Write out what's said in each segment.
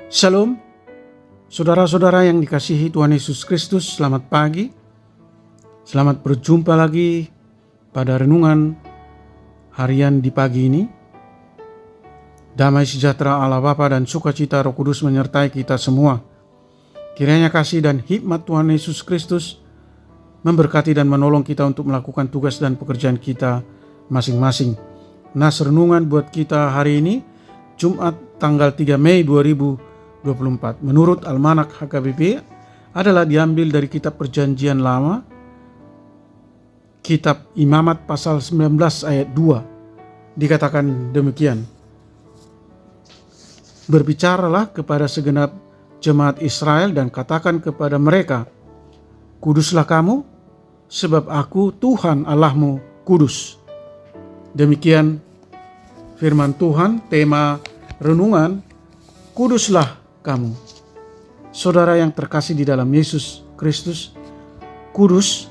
Shalom, saudara-saudara yang dikasihi Tuhan Yesus Kristus, selamat pagi. Selamat berjumpa lagi pada renungan harian di pagi ini. Damai sejahtera Allah Bapa dan sukacita Roh Kudus menyertai kita semua. Kiranya kasih dan hikmat Tuhan Yesus Kristus memberkati dan menolong kita untuk melakukan tugas dan pekerjaan kita masing-masing. Nas renungan buat kita hari ini, Jumat tanggal 3 Mei 2024. Menurut Almanak HKBP adalah diambil dari kitab Perjanjian Lama, kitab Imamat pasal 19 ayat 2. Dikatakan demikian. Berbicaralah kepada segenap jemaat Israel dan katakan kepada mereka, kuduslah kamu, sebab aku Tuhan Allahmu kudus. Demikian firman Tuhan, tema renungan, kuduslah kamu. Saudara yang terkasih di dalam Yesus Kristus, kudus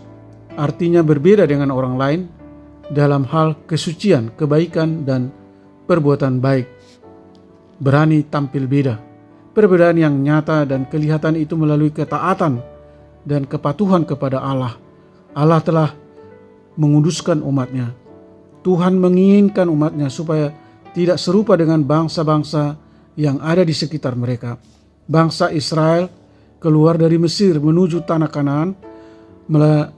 artinya berbeda dengan orang lain dalam hal kesucian, kebaikan, dan perbuatan baik. Berani tampil beda. Perbedaan yang nyata dan kelihatan itu melalui ketaatan dan kepatuhan kepada Allah. Allah telah menguduskan umatnya. Tuhan menginginkan umatnya supaya tidak serupa dengan bangsa-bangsa yang ada di sekitar mereka. Bangsa Israel keluar dari Mesir menuju tanah Kanaan,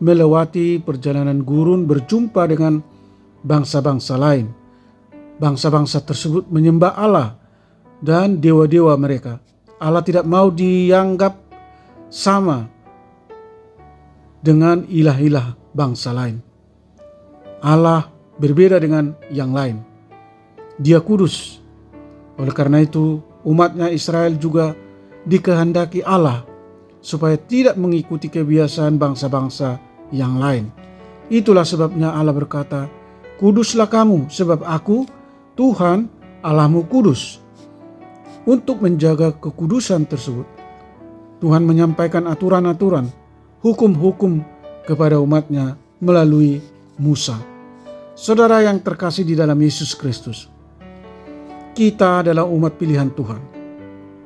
melewati perjalanan gurun berjumpa dengan bangsa-bangsa lain. Bangsa-bangsa tersebut menyembah Allah dan dewa-dewa mereka. Allah tidak mau dianggap sama dengan ilah-ilah bangsa lain. Allah berbeda dengan yang lain. Dia kudus. Oleh karena itu, umatnya Israel juga dikehendaki Allah supaya tidak mengikuti kebiasaan bangsa-bangsa yang lain. Itulah sebabnya Allah berkata, kuduslah kamu, sebab aku, Tuhan Allahmu kudus. Untuk menjaga kekudusan tersebut, Tuhan menyampaikan aturan-aturan, hukum-hukum kepada umatnya melalui Musa. Saudara yang terkasih di dalam Yesus Kristus, kita adalah umat pilihan Tuhan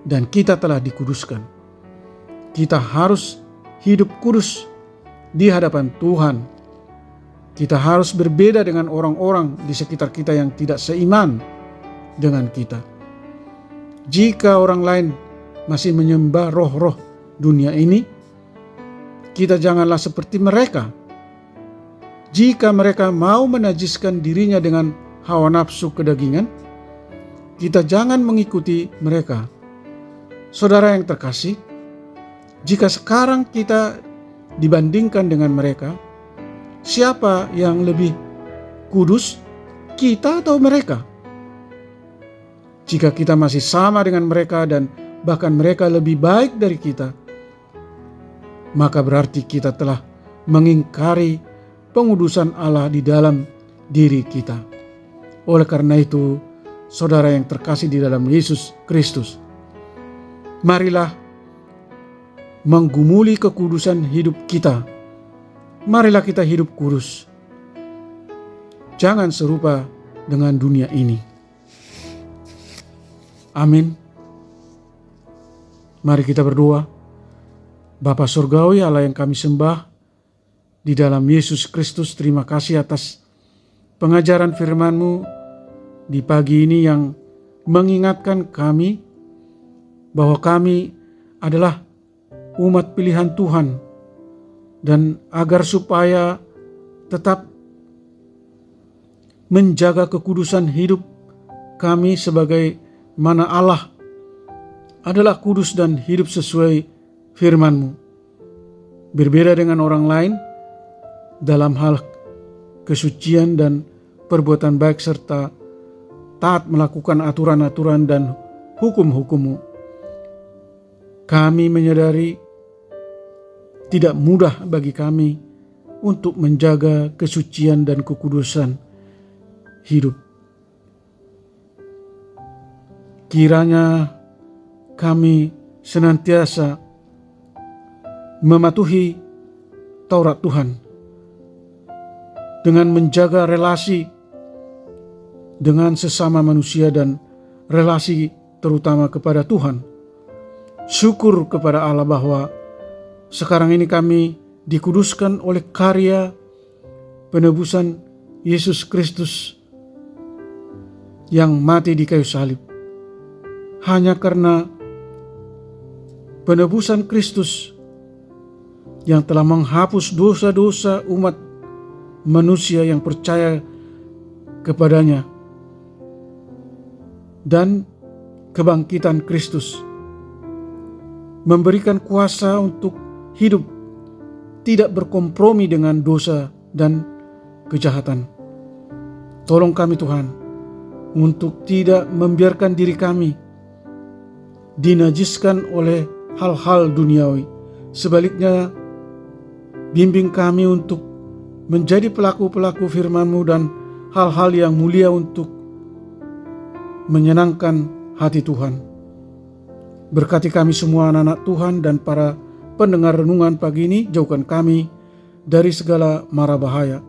dan kita telah dikuduskan. Kita harus hidup kudus di hadapan Tuhan. Kita harus berbeda dengan orang-orang di sekitar kita yang tidak seiman dengan kita. Jika orang lain masih menyembah roh-roh dunia ini, kita janganlah seperti mereka. Jika mereka mau menajiskan dirinya dengan hawa nafsu kedagingan, kita jangan mengikuti mereka. Saudara yang terkasih, jika sekarang kita dibandingkan dengan mereka, siapa yang lebih kudus, kita atau mereka? Jika kita masih sama dengan mereka dan bahkan mereka lebih baik dari kita, maka berarti kita telah mengingkari pengudusan Allah di dalam diri kita. Oleh karena itu, saudara yang terkasih di dalam Yesus Kristus, marilah menggumuli kekudusan hidup kita. Marilah kita hidup kudus. Jangan serupa dengan dunia ini. Amin. Mari kita berdoa. Bapa Surgawi, Allah yang kami sembah, di dalam Yesus Kristus, terima kasih atas pengajaran firman-Mu di pagi ini yang mengingatkan kami bahwa kami adalah umat pilihan Tuhan, dan agar supaya tetap menjaga kekudusan hidup kami sebagai mana Allah adalah kudus dan hidup sesuai firman-Mu. Berbeda dengan orang lain dalam hal kesucian dan perbuatan baik serta taat melakukan aturan-aturan dan hukum-hukum-Mu. Kami menyadari tidak mudah bagi kami untuk menjaga kesucian dan kekudusan hidup. Kiranya kami senantiasa mematuhi Taurat Tuhan dengan menjaga relasi dengan sesama manusia dan relasi terutama kepada Tuhan. syukur kepada Allah bahwa sekarang ini kami dikuduskan oleh karya penebusan Yesus Kristus yang mati di kayu salib. Hanya karena penebusan Kristus yang telah menghapus dosa-dosa umat manusia yang percaya kepadanya, dan kebangkitan Kristus memberikan kuasa untuk hidup tidak berkompromi dengan dosa dan kejahatan. Tolong kami Tuhan untuk tidak membiarkan diri kami dinajiskan oleh hal-hal duniawi. Sebaliknya, bimbing kami untuk menjadi pelaku-pelaku firman-Mu dan hal-hal yang mulia untuk menyenangkan hati Tuhan. Berkati kami semua anak-anak Tuhan dan para pendengar renungan pagi ini. Jauhkan kami dari segala mara bahaya.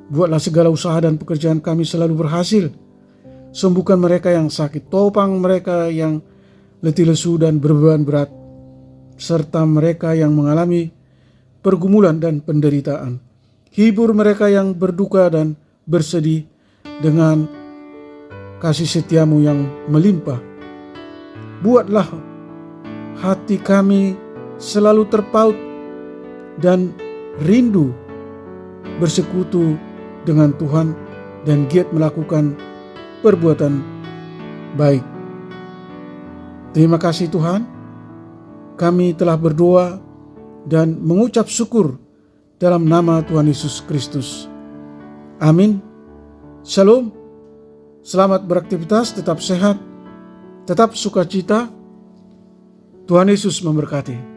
Buatlah segala usaha dan pekerjaan kami selalu berhasil. Sembuhkan mereka yang sakit, topang mereka yang letih lesu dan berbeban berat, serta mereka yang mengalami pergumulan dan penderitaan. Hibur mereka yang berduka dan bersedih dengan kasih setiamu yang melimpah. Buatlah hati kami selalu terpaut dan rindu bersekutu dengan Tuhan dan giat melakukan perbuatan baik. Terima kasih Tuhan, kami telah berdoa dan mengucap syukur dalam nama Tuhan Yesus Kristus. Amin. Shalom. Selamat beraktivitas, tetap sehat, tetap sukacita. Tuhan Yesus memberkati.